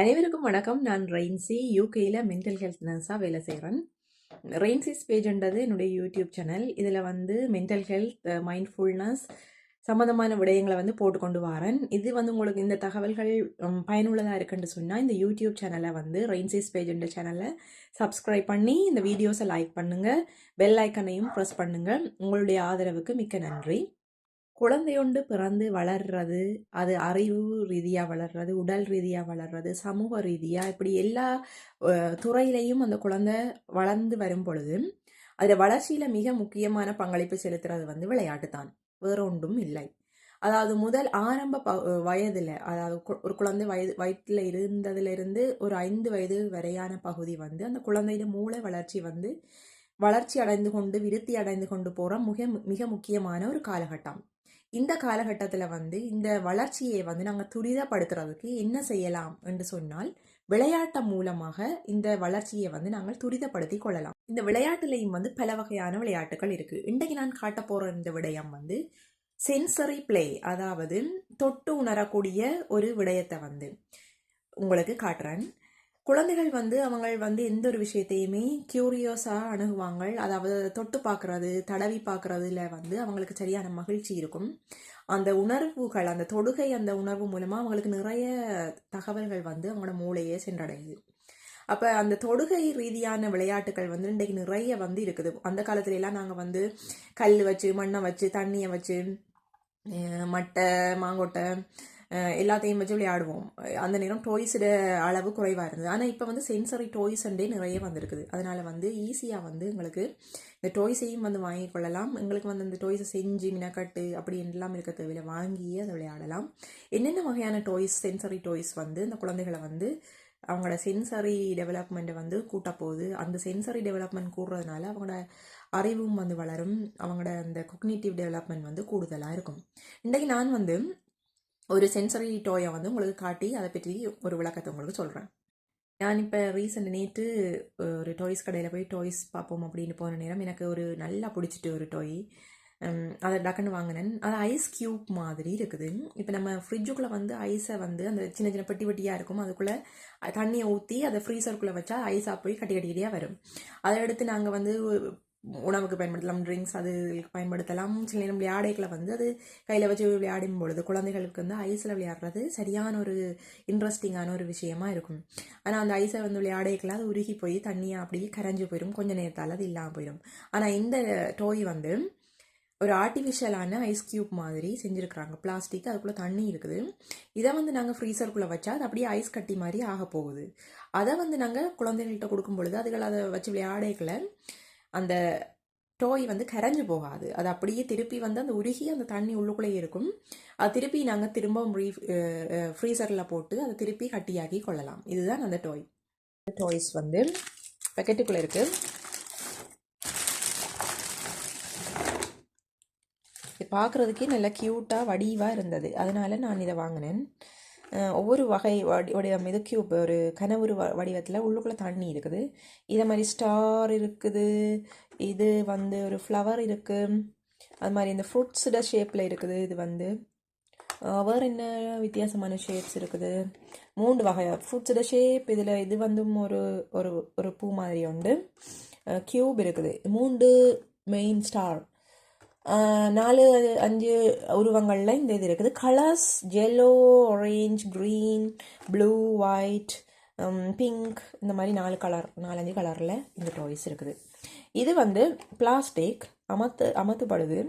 அனைவருக்கும் வணக்கம். நான் ரெயின்சி யூகேயில் மென்டல் ஹெல்த் நர்ஸாக வேலை செய்கிறேன். ரெயின்சிஸ் பேஜ்ன்றது என்னுடைய யூடியூப் சேனல். இதில் மென்டல் ஹெல்த், மைண்ட்ஃபுல்னஸ் சம்மந்தமான விடயங்களை போட்டு கொண்டு வரேன். இது உங்களுக்கு இந்த தகவல்கள் பயனுள்ளதாக இருக்குன்னு சொன்னால் இந்த யூடியூப் சேனலை ரெயின்சிஸ் பேஜ்ன்ற சேனலை சப்ஸ்கிரைப் பண்ணி இந்த வீடியோஸை லைக் பண்ணுங்கள், பெல் ஐக்கனையும் ப்ரெஸ் பண்ணுங்கள். உங்களுடைய ஆதரவுக்கு மிக்க நன்றி. குழந்தையொண்டு பிறந்து வளர்றது, அது அறிவு ரீதியாக வளர்றது, உடல் ரீதியாக வளர்றது, சமூக ரீதியாக இப்படி எல்லா துறையிலையும் அந்த குழந்தை வளர்ந்து வரும் பொழுது அதில் வளர்ச்சியில் மிக முக்கியமான பங்களிப்பு செலுத்துறது விளையாட்டு தான், வேற ஒன்றும் இல்லை. அதாவது முதல் ஆரம்ப வயதில், அதாவது ஒரு குழந்தை வயிற்றில் இருந்ததுலேருந்து ஒரு 5 வயது வரையான பகுதி அந்த குழந்தையோட மூளை வளர்ச்சி வளர்ச்சி அடைந்து கொண்டு விருத்தி அடைந்து கொண்டு போகிற மிக மிக முக்கியமான ஒரு காலகட்டம். இந்த காலகட்டத்தில் இந்த வளர்ச்சியை நாங்கள் துரிதப்படுத்துறதுக்கு என்ன செய்யலாம் என்று சொன்னால், விளையாட்டு மூலமாக இந்த வளர்ச்சியை நாங்கள் துரிதப்படுத்தி கொள்ளலாம். இந்த விளையாட்டுலையும் பல வகையான விளையாட்டுகள் இருக்கு. இன்றைக்கு நான் காட்ட போற இந்த விடயம் சென்சரி பிளே, அதாவது தொட்டு உணரக்கூடிய ஒரு விடயத்தை உங்களுக்கு காட்டுறேன். குழந்தைகள் அவங்க எந்த ஒரு விஷயத்தையுமே கியூரியோஸாக அணுகுவாங்க. அதாவது தொட்டு பார்க்குறது, தடவி பார்க்குறதுல அவங்களுக்கு சரியான மகிழ்ச்சி இருக்கும். அந்த உணர்வுகள், அந்த தொடுகை, அந்த உணர்வு மூலமாக அவங்களுக்கு நிறைய தகவல்கள் அவங்களோட மூளையே சென்றடையுது. அப்போ அந்த தொடுகை ரீதியான விளையாட்டுகள் இன்றைக்கு நிறைய இருக்குது. அந்த காலத்துல எல்லாம் நாங்கள் கல் வச்சு, மண்ணை வச்சு, தண்ணியை வச்சு, மட்டை, மாங்கொட்டை எல்லாத்தையும் வச்சு விளையாடுவோம். அந்த நேரம் டாய்ஸோட அளவு குறைவாக இருந்தது. ஆனால் இப்போ சென்சரி டாய்ஸ்ன்றே நிறைய வந்திருக்குது. அதனால் ஈஸியாக எங்களுக்கு இந்த டாய்ஸையும் வாங்கி கொள்ளலாம். எங்களுக்கு அந்த டாய்ஸை செஞ்சு மினக்கட்டு அப்படி எல்லாம் இருக்க தேவையில்லை, வாங்கியே அதை விளையாடலாம். என்னென்ன வகையான டாய்ஸ், சென்சரி டாய்ஸ் இந்த குழந்தைகளை அவங்களோட சென்சரி டெவலப்மெண்ட்டை கூட்ட போகுது. அந்த சென்சரி டெவலப்மெண்ட் கூடுறதுனால அவங்களோட அறிவும் வளரும், அவங்களோட அந்த கொக்னிட்டிவ் டெவலப்மெண்ட் கூடுதலாக இருக்கும். இன்றைக்கு நான் ஒரு சென்சரி டோயை உங்களுக்கு காட்டி அதை பற்றி ஒரு விளக்கத்தை உங்களுக்கு சொல்கிறேன். நான் இப்போ நேற்று ஒரு டாய்ஸ் கடையில் போய் டாய்ஸ் பார்ப்போம் அப்படின்னு போன நேரம் எனக்கு ஒரு நல்லா பிடிச்சிட்டு ஒரு டாய், அதை டக்குன்னு வாங்கினேன். அது ஐஸ் கியூப் மாதிரி இருக்குது. இப்போ நம்ம ஃப்ரிட்ஜுக்குள்ளே ஐஸை அந்த சின்ன சின்ன பெட்டி பெட்டியாக இருக்கும், அதுக்குள்ளே தண்ணியை ஊற்றி அதை ஃப்ரீசருக்குள்ளே வச்சா ஐஸாக போய் கட்டி கட்டிக்கிட்டே வரும். அதை எடுத்து நாங்கள் உணவுக்கு பயன்படுத்தலாம், ட்ரிங்க்ஸ் அது பயன்படுத்தலாம். சில நேரம் விளையாடைகளை அது கையில் வச்சு விளையாடும் பொழுது குழந்தைகளுக்கு ஐஸில் விளையாடுறது சரியான ஒரு இன்ட்ரெஸ்டிங்கான ஒரு விஷயமா இருக்கும். ஆனால் அந்த ஐஸை விளையாடைகளை அது உருகி போய் தண்ணியாக அப்படியே கரைஞ்சி போயிடும், கொஞ்சம் நேரத்தால் அது இல்லாமல் போயிடும். ஆனால் இந்த டோய் ஒரு ஆர்டிஃபிஷியலான ஐஸ் கியூப் மாதிரி செஞ்சுருக்குறாங்க, பிளாஸ்டிக், அதுக்குள்ளே தண்ணி இருக்குது. இதை நாங்கள் ஃப்ரீசருக்குள்ளே வச்சா அது அப்படியே ஐஸ் கட்டி மாதிரி ஆக போகுது. அதை நாங்கள் குழந்தைகள்கிட்ட கொடுக்கும் பொழுது அதுகள் அதை வச்சு விளையாடைகளை அந்த டோய் கரைஞ்சு போகாது. அது அப்படியே திருப்பி அந்த உருகி அந்த தண்ணி உள்ளுக்குள்ளேயே இருக்கும். அது திருப்பி நாங்கள் திரும்பவும் ஃப்ரீசரில் போட்டு அதை திருப்பி கட்டியாக்கி கொள்ளலாம். இதுதான் அந்த டோய். டாய்ஸ் பேக்கெட்டுக்குள்ளே இருக்குது. இது பார்க்குறதுக்கே நல்லா க்யூட்டாக வடிவாக இருந்தது, அதனால் நான் இதை வாங்கினேன். ஒவ்வொரு வகை வடிவம் இது கியூப், ஒரு கனவுரு வடிவத்தில் உள்ளுக்குள்ளே தண்ணி இருக்குது. இதை மாதிரி ஸ்டார் இருக்குது, இது ஒரு ஃப்ளவர் இருக்குது, அது மாதிரி இந்த ஃப்ரூட்ஸோட ஷேப்பில் இருக்குது. இது வேறு என்ன வித்தியாசமான ஷேப்ஸ் இருக்குது, 3 வகை ஃப்ரூட்ஸோட ஷேப். இதில் இது ஒரு ஒரு ஒரு பூ மாதிரி உண்டு. கியூப் இருக்குது, 3 மெயின் ஸ்டார், 4-5 உருவங்களில் இந்த இது இருக்குது. Colours yellow, orange, green, blue, white, pink, இந்த மாதிரி 4-5 கலரில் இந்த டாய்ஸ் இருக்குது. இது பிளாஸ்டிக், அமர்த்தப்படுது,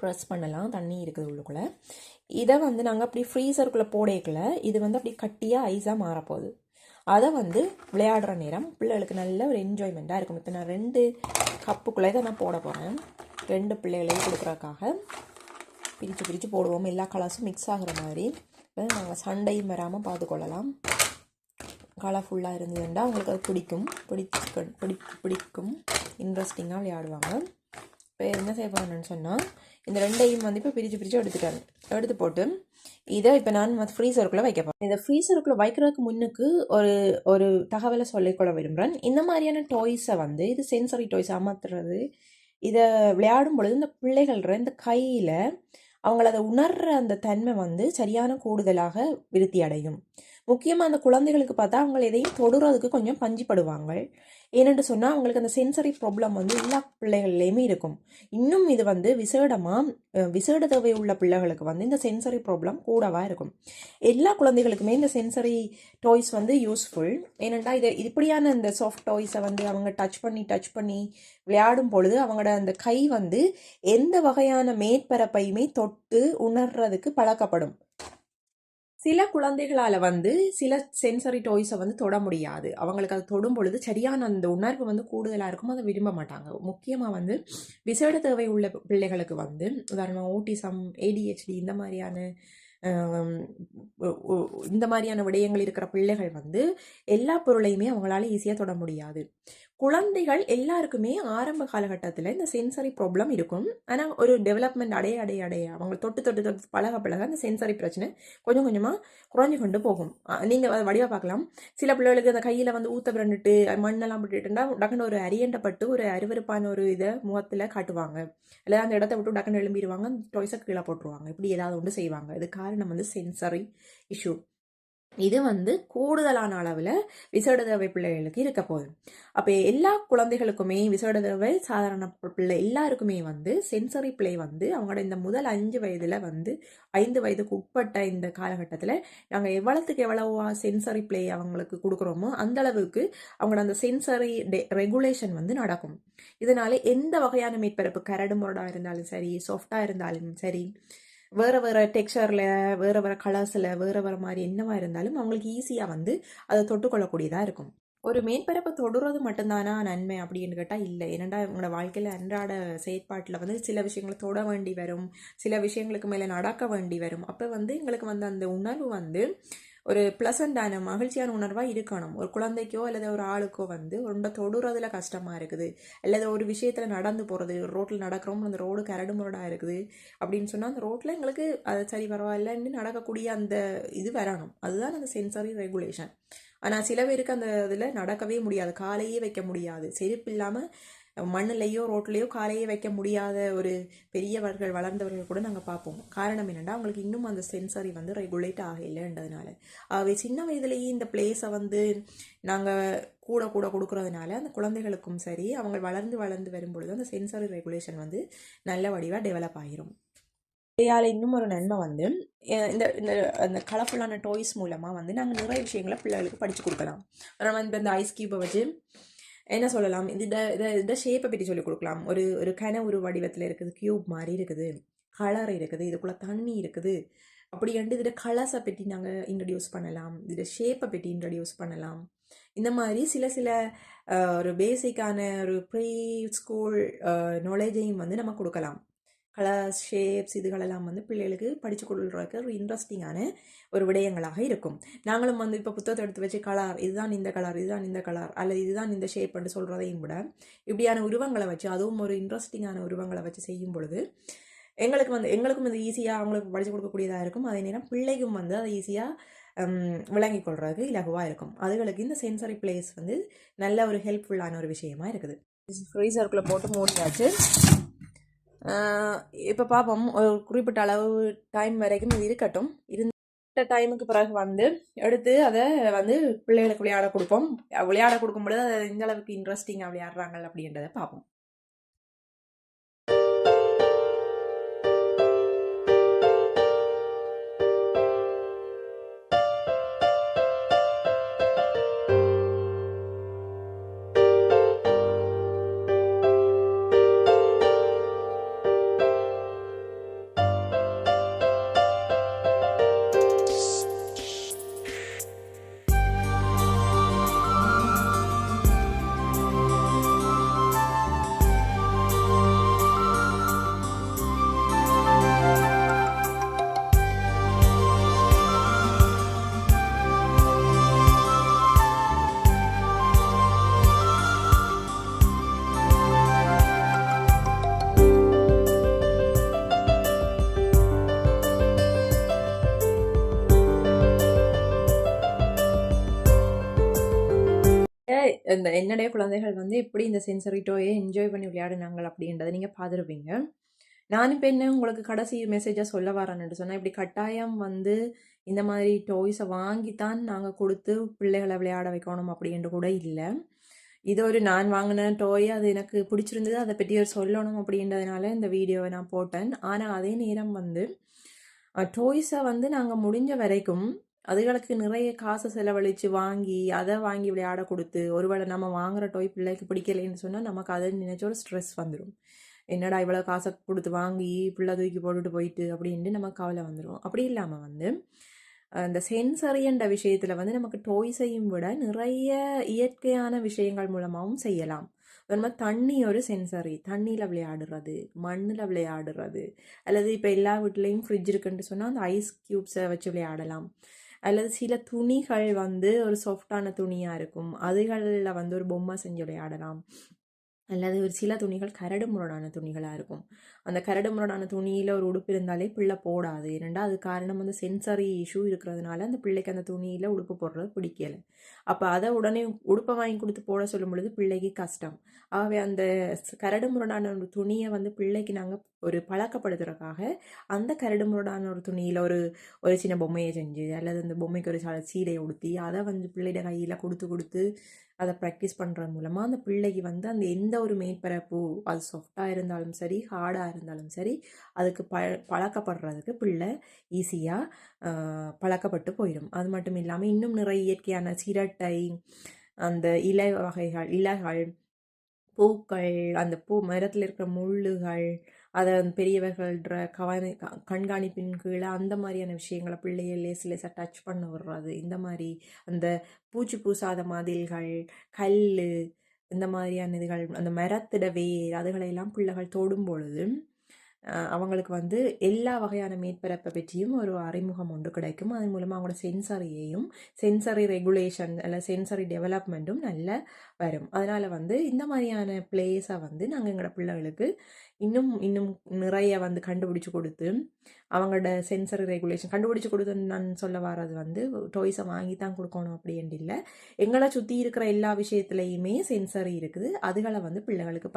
ப்ரெஸ் பண்ணலாம், தண்ணி இருக்குது உள்ளுக்குள்ளே. இதை நாங்கள் அப்படி ஃப்ரீசருக்குள்ளே போடேக்கல இது அப்படி கட்டியாக ஐஸாக மாறப்போகுது. அதை விளையாடுற நேரம் பிள்ளைகளுக்கு நல்ல ஒரு என்ஜாய்மெண்ட்டாக இருக்கும். இப்போ நான் 2 கப்புக்குள்ளே இதை நான் போட போகிறேன். 2 பிள்ளைகளையும் கொடுக்குறதுக்காக பிரித்து போடுவோம், எல்லா கலர்ஸும் மிக்ஸ் ஆகிற மாதிரி. நாங்கள் சண்டையும் வராமல் பார்த்துக்கொள்ளலாம். கலர்ஃபுல்லாக இருந்ததுன்னா அவங்களுக்கு அது பிடிக்கும், இன்ட்ரெஸ்டிங்காக விளையாடுவாங்க. இப்போ என்ன செய்ய போகிறேன்னு சொன்னால், இந்த 2ஐயும் இப்போ பிரித்து எடுத்து போட்டு இதை இப்போ நான் ஃப்ரீசருக்குள்ளே வைக்க போகிறேன். இந்த ஃப்ரீசருக்குள்ளே வைக்கிறதுக்கு முன்னுக்கு ஒரு தகவலை சொல்லிக்கொள்ள விரும்புகிறேன். இந்த மாதிரியான டாய்ஸை இது சென்சரி டாய்ஸ் அமர்த்துறது, இதை விளையாடும் பொழுது இந்த பிள்ளைகள் இந்த கையில் அவங்கள அதை உணர்கிற அந்த தன்மை சரியான கூடுதலாக விருத்தி அடையும். முக்கியமாக அந்த குழந்தைகளுக்கு பார்த்தா அவங்க எதையும் தொடுறதுக்கு கொஞ்சம் பஞ்சுப்படுவாங்க. ஏனென்று சொன்னால் அவங்களுக்கு அந்த சென்சரி ப்ராப்ளம் வந்து எல்லா பிள்ளைகள்லேயுமே இருக்கும். இன்னும் இது வந்து விசேட தேவை உள்ள பிள்ளைகளுக்கு வந்து இந்த சென்சரி ப்ராப்ளம் கூடவா இருக்கும். எல்லா குழந்தைகளுக்குமே இந்த சென்சரி டாய்ஸ் வந்து யூஸ்ஃபுல். ஏனென்றால் இப்படியான இந்த சாஃப்ட் டாய்ஸை வந்து அவங்க டச் பண்ணி விளையாடும் பொழுது அவங்களோட அந்த கை வந்து எந்த வகையான மேற்பரப்பையுமே தொட்டு உணர்றதுக்கு பழக்கப்படும். சில குழந்தைகளால் வந்து சில சென்சரி டாய்ஸை வந்து தொட முடியாது. அவங்களுக்கு அது தொடும் பொழுது சரியான அந்த உணர்வு வந்து கூடுதலாக இருக்கும், அதை விரும்ப மாட்டாங்க. முக்கியமாக வந்து விசேட தேவை உள்ள பிள்ளைகளுக்கு வந்து உதாரணமாக ஓட்டிசம், ஏடிஹெச்டி இந்த மாதிரியான விடயங்கள் இருக்கிற பிள்ளைகள் வந்து எல்லா பொருளையுமே அவங்களால ஈஸியாக தொட முடியாது. குழந்தைகள் எல்லாருக்குமே ஆரம்ப காலகட்டத்தில் இந்த சென்சரி ப்ராப்ளம் இருக்கும். ஆனால் ஒரு டெவலப்மெண்ட் அடைய அவங்க தொட்டு தொட்டு தொட்டு பழக அந்த சென்சரி பிரச்சனை கொஞ்சம் கொஞ்சமாக குறைஞ்சு கொண்டு போகும். நீங்கள் வடிவாக பார்க்கலாம். சில பிள்ளைகளுக்கு அந்த கையில் வந்து ஊத்த பிரண்டுட்டு மண்ணெல்லாம் விட்டுட்டுண்டா டக்குன்னு ஒரு அரியண்டப்பட்டு ஒரு அருவருப்பான ஒரு இதை முகத்தில் காட்டுவாங்க. இல்லை அந்த இடத்த விட்டு டக்குன்னு எழும்பிடுவாங்க, டாய்ஸை கீழே போட்டுருவாங்க. இப்படி ஏதாவது ஒன்று செய்வாங்க. இது காரணம் வந்து சென்சரி இஷ்யூ. இது வந்து கூடுதலான அளவில் விசேட தேவை பிள்ளைகளுக்கு இருக்க போகுது. அப்போ எல்லா குழந்தைகளுக்குமே விசேட தேவை சாதாரண பிள்ளை எல்லாருக்குமே வந்து சென்சரி பிளே வந்து அவங்களோட இந்த முதல் 5 வயதில் வந்து 5 வயதுக்கு உட்பட்ட இந்த காலகட்டத்தில் நாங்கள் எவ்வளவுக்கு எவ்வளவா சென்சரி பிளே அவங்களுக்கு கொடுக்குறோமோ அந்த அளவுக்கு அவங்களோட அந்த சென்சரி ரெகுலேஷன் வந்து நடக்கும். இதனால எந்த வகையான மேற்பரப்பு கரடு முரடாக இருந்தாலும் சரி, சாஃப்டாக இருந்தாலும் சரி, வேறு வேறு டெக்ஸ்சரில், வேறு கலர்ஸில், வேறு மாதிரி என்னவா இருந்தாலும் அவங்களுக்கு ஈஸியாக வந்து அதை தொட்டுக்கொள்ளக்கூடியதாக இருக்கும். ஒரு மேற்பரப்பை தொடுறது மட்டும்தானா நன்மை அப்படின்னு கேட்டால் இல்லை. ஏன்னா இவங்களோட வாழ்க்கையில் அன்றாட செயற்பாட்டில் வந்து சில விஷயங்களை தொட வேண்டி வரும், சில விஷயங்களுக்கு மேலே நடக்க வேண்டி வரும். அப்போ வந்து எங்களுக்கு வந்து அந்த உணர்வு வந்து ஒரு ப்ளசண்டான மகிழ்ச்சியான உணர்வாக இருக்கணும். ஒரு குழந்தைக்கோ அல்லது ஒரு ஆளுக்கோ வந்து ரொம்ப தொடுறதுல கஷ்டமாக இருக்குது, அல்லது ஒரு விஷயத்தில் நடந்து போகிறது, ரோட்டில் நடக்கிறோம், அந்த ரோடு கரடு முரடாக இருக்குது அப்படின்னு சொன்னால் அந்த ரோட்டில் எங்களுக்கு அது சரி பரவாயில்லன்னு நடக்கக்கூடிய அந்த இது வரணும். அதுதான் அந்த சென்சரி ரெகுலேஷன். ஆனால் சில பேருக்கு அந்த இதில் நடக்கவே முடியாது, காலையே வைக்க முடியாது. செருப்பு இல்லாமல் மண்ணுலேயோ ரோட்லேயோ காலையே வைக்க முடியாத ஒரு பெரியவர்கள், வளர்ந்தவர்கள் கூட நாங்கள் பார்ப்போம். காரணம் என்னென்னா அவங்களுக்கு இன்னும் அந்த சென்சரி வந்து ரெகுலேட் ஆகலைன்றதுனால. ஆகவே சின்ன வயதுலேயே இந்த பிளேஸை வந்து நாங்கள் கூட கூட கொடுக்குறதுனால அந்த குழந்தைகளுக்கும் சரி, அவங்க வளர்ந்து வரும்பொழுது அந்த சென்சரி ரெகுலேஷன் வந்து நல்ல வடிவாக டெவலப் ஆகிரும். இதால் இன்னும் ஒரு நன்மை வந்து இந்த இந்த அந்த கலர்ஃபுல்லான டாய்ஸ் மூலமாக வந்து நாங்கள் நிறைய விஷயங்களை பிள்ளைகளுக்கு படித்து கொடுக்கலாம். நம்ம இந்த ஐஸ் கியூப்பை வச்சு என்ன சொல்லலாம், இந்த ஷேப்பை பற்றி சொல்லிக் கொடுக்கலாம். ஒரு ஒரு வடிவத்தில் இருக்குது, கியூப் மாதிரி இருக்குது, கலர் இருக்குது, இதுக்குள்ளே தண்ணி இருக்குது அப்படின்ட்டு இதில் கலர்ஸை பற்றி நாங்கள் இன்ட்ரடியூஸ் பண்ணலாம், இதில் ஷேப்பை பற்றி இன்ட்ரடியூஸ் பண்ணலாம். இந்த மாதிரி சில ஒரு பேசிக்கான ஒரு ப்ரீ ஸ்கூல் நாலேஜையும் வந்து நம்ம கொடுக்கலாம். கலர்ஸ், ஷேப்ஸ் இதுகளெல்லாம் வந்து பிள்ளைகளுக்கு படித்து கொடுக்குறதுக்கு ஒரு இன்ட்ரெஸ்டிங்கான ஒரு விடயங்களாக இருக்கும். நாங்களும் வந்து இப்போ புத்தகத்தை எடுத்து வச்சு கலர், இதுதான் இந்த கலர், இதுதான் இந்த கலர், அல்லது இதுதான் இந்த ஷேப்னு சொல்கிறதையும் விட இப்படியான உருவங்களை வச்சு, அதுவும் ஒரு இன்ட்ரெஸ்டிங்கான உருவங்களை வச்சு செய்யும் பொழுது எங்களுக்கும் இது ஈஸியாக அவங்களுக்கு படித்து கொடுக்கக்கூடியதாக இருக்கும். அதே நேரம் பிள்ளைக்கும் வந்து அதை ஈஸியாக விளங்கி கொள்றதுக்கு இலகுவாக இருக்கும். அதுகளுக்கு இந்த சென்சரி பிளேஸ் வந்து நல்ல ஒரு ஹெல்ப்ஃபுல்லான ஒரு விஷயமா இருக்குது. ஃப்ரீசருக்குள்ளே போட்டு மூடியாச்சு. இப்போ பார்ப்போம், ஒரு குறிப்பிட்ட அளவு டைம் வரைக்கும் இது இருக்கட்டும். இருந்த டைமுக்கு பிறகு வந்து எடுத்து அதை வந்து பிள்ளைகளுக்கு விளையாட கொடுப்போம். விளையாட கொடுக்கும்பொழுது அதை இந்த அளவுக்கு இன்ட்ரெஸ்டிங்காக விளையாடுறாங்க அப்படின்றத பார்ப்போம். இந்த என்னுடைய குழந்தைகள் வந்து எப்படி இந்த சென்சரி டோயை என்ஜாய் பண்ணி விளையாடினாங்க அப்படின்றத நீங்கள் பார்த்துருப்பீங்க. நான் இப்போ என்ன உங்களுக்கு கடைசி மெசேஜாக சொல்ல வரேன்னு சொன்னால், இப்படி கட்டாயம் வந்து இந்த மாதிரி டாய்ஸை வாங்கித்தான் நாங்கள் கொடுத்து பிள்ளைகளை விளையாட வைக்கணும் அப்படின்ட்டு கூட இல்லை. இது ஒரு நான் வாங்கின டாய், அது எனக்கு பிடிச்சிருந்தது, அதை பற்றி ஒரு சொல்லணும் அப்படின்றதுனால இந்த வீடியோவை நான் போட்டேன். ஆனால் அதே நேரம் வந்து டாய்ஸை வந்து நாங்கள் முடிஞ்ச வரைக்கும் அதுகளுக்கு நிறைய காசு செலவழித்து வாங்கி அதை வாங்கி விளையாட கொடுத்து, ஒருவேளை நம்ம வாங்குற டாய் பிள்ளைக்கு பிடிக்கலைன்னு சொன்னால் நமக்கு அதை நினைச்ச ஒரு ஸ்ட்ரெஸ் வந்துடும். என்னடா இவ்வளோ காசை கொடுத்து வாங்கி பிள்ளை தூக்கி போட்டுட்டு போயிட்டு அப்படின்ட்டு நமக்கு கவலை வந்துடும். அப்படி இல்லாமல் வந்து இந்த சென்சரின்ற விஷயத்தில் வந்து நமக்கு டாய்ஸையும் விட நிறைய இயற்கையான விஷயங்கள் மூலமாகவும் செய்யலாம். நம்ம தண்ணி ஒரு சென்சரி, தண்ணியில் விளையாடுறது, மண்ணில் விளையாடுறது, அல்லது இப்போ எல்லா வீட்லேயும் ஃப்ரிட்ஜ் இருக்குன்னு சொன்னால் அந்த ஐஸ் க்யூப்ஸை வச்சு விளையாடலாம். அல்லது சில துணிகள் வந்து ஒரு சாஃப்டான துணியாக இருக்கும், அதுகளில் வந்து ஒரு பொம்மை செஞ்சு விளையாடலாம். அல்லது ஒரு சில துணிகள் கரடு முரடான துணிகளாக இருக்கும். அந்த கரடு முரடான துணியில் ஒரு உடுப்பு இருந்தாலே பிள்ளை போடாது. ஏனெண்டா அது காரணம் வந்து சென்சரி இஷ்யூ இருக்கிறதுனால அந்த பிள்ளைக்கு அந்த துணியில் உடுப்பு போடுறது பிடிக்கல. அப்போ அதை உடனே உடுப்பை வாங்கி கொடுத்து போட சொல்லும் பொழுது பிள்ளைக்கு கஷ்டம். ஆகவே அந்த கரடு முரடான ஒரு துணியை வந்து பிள்ளைக்கு நாங்கள் ஒரு பழக்கப்படுத்துறதுக்காக அந்த கரடு முரடான ஒரு துணியில் ஒரு ஒரு சின்ன பொம்மையை செஞ்சு, அல்லது அந்த பொம்மைக்கு ஒரு சீடையை உடுத்தி அதை வந்து பிள்ளையோட கையில் கொடுத்து கொடுத்து அதை ப்ராக்டிஸ் பண்ணுறது மூலமாக அந்த பிள்ளைக்கு வந்து அந்த எந்த ஒரு மேற்பரப்பு, அது சாஃப்டாக இருந்தாலும் சரி, ஹார்டாக இருந்தாலும் சரி, அதுக்கு பழக்கப்படுறதுக்கு பிள்ளை ஈஸியாக பழக்கப்பட்டு போயிடும். அது மட்டும் இல்லாமல் இன்னும் நிறைய இயற்கையான சிரட்டை, அந்த இலை வகைகள், இலைகள், பூக்கள், அந்த பூ மரத்தில் இருக்கிற முள்ளுகள், அதை பெரியவர்கள்ன்ற கண்காணிப்பின் கீழே அந்த மாதிரியான விஷயங்களை பிள்ளைய லேசாக டச் பண்ண விடுறது, இந்த மாதிரி அந்த பூச்சி பூசாத மதில்கள், கல், இந்த மாதிரியான இதுகள், அந்த மரத்திட வேர், அதுகளையெல்லாம் பிள்ளைகள் தொடும் பொழுது அவங்களுக்கு வந்து எல்லா வகையான மேற்பரப்பை பற்றியும் ஒரு அறிமுகம் ஒன்று கிடைக்கும். அதன் மூலமாக அவங்களோட சென்சரியையும் சென்சரி ரெகுலேஷன் அல்ல சென்சரி டெவலப்மெண்ட்டும் நல்லா வரும். அதனால் வந்து இந்த மாதிரியான பிளேஸை வந்து நாங்கள் எங்களோட பிள்ளைகளுக்கு இன்னும் இன்னும் நிறைய வந்து கண்டுபிடிச்சி கொடுத்து அவங்களோட சென்சரி ரெகுலேஷன் கண்டுபிடிச்சி கொடுத்து நான் சொல்ல வர்றது வந்து டாய்ஸை வாங்கி தான் கொடுக்கணும் அப்படின்ட்டு இல்லை. எங்களை சுற்றி இருக்கிற எல்லா விஷயத்துலையுமே சென்சரி இருக்குது. அதுகளை வந்து பிள்ளைகளுக்கு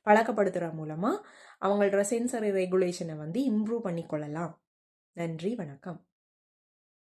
பழக்கப்படுத்துகிற மூலமாக அவங்களோட சென்சரி ரெகுலேஷனை வந்து இம்ப்ரூவ் பண்ணிக்கொள்ளலாம். நன்றி, வணக்கம்.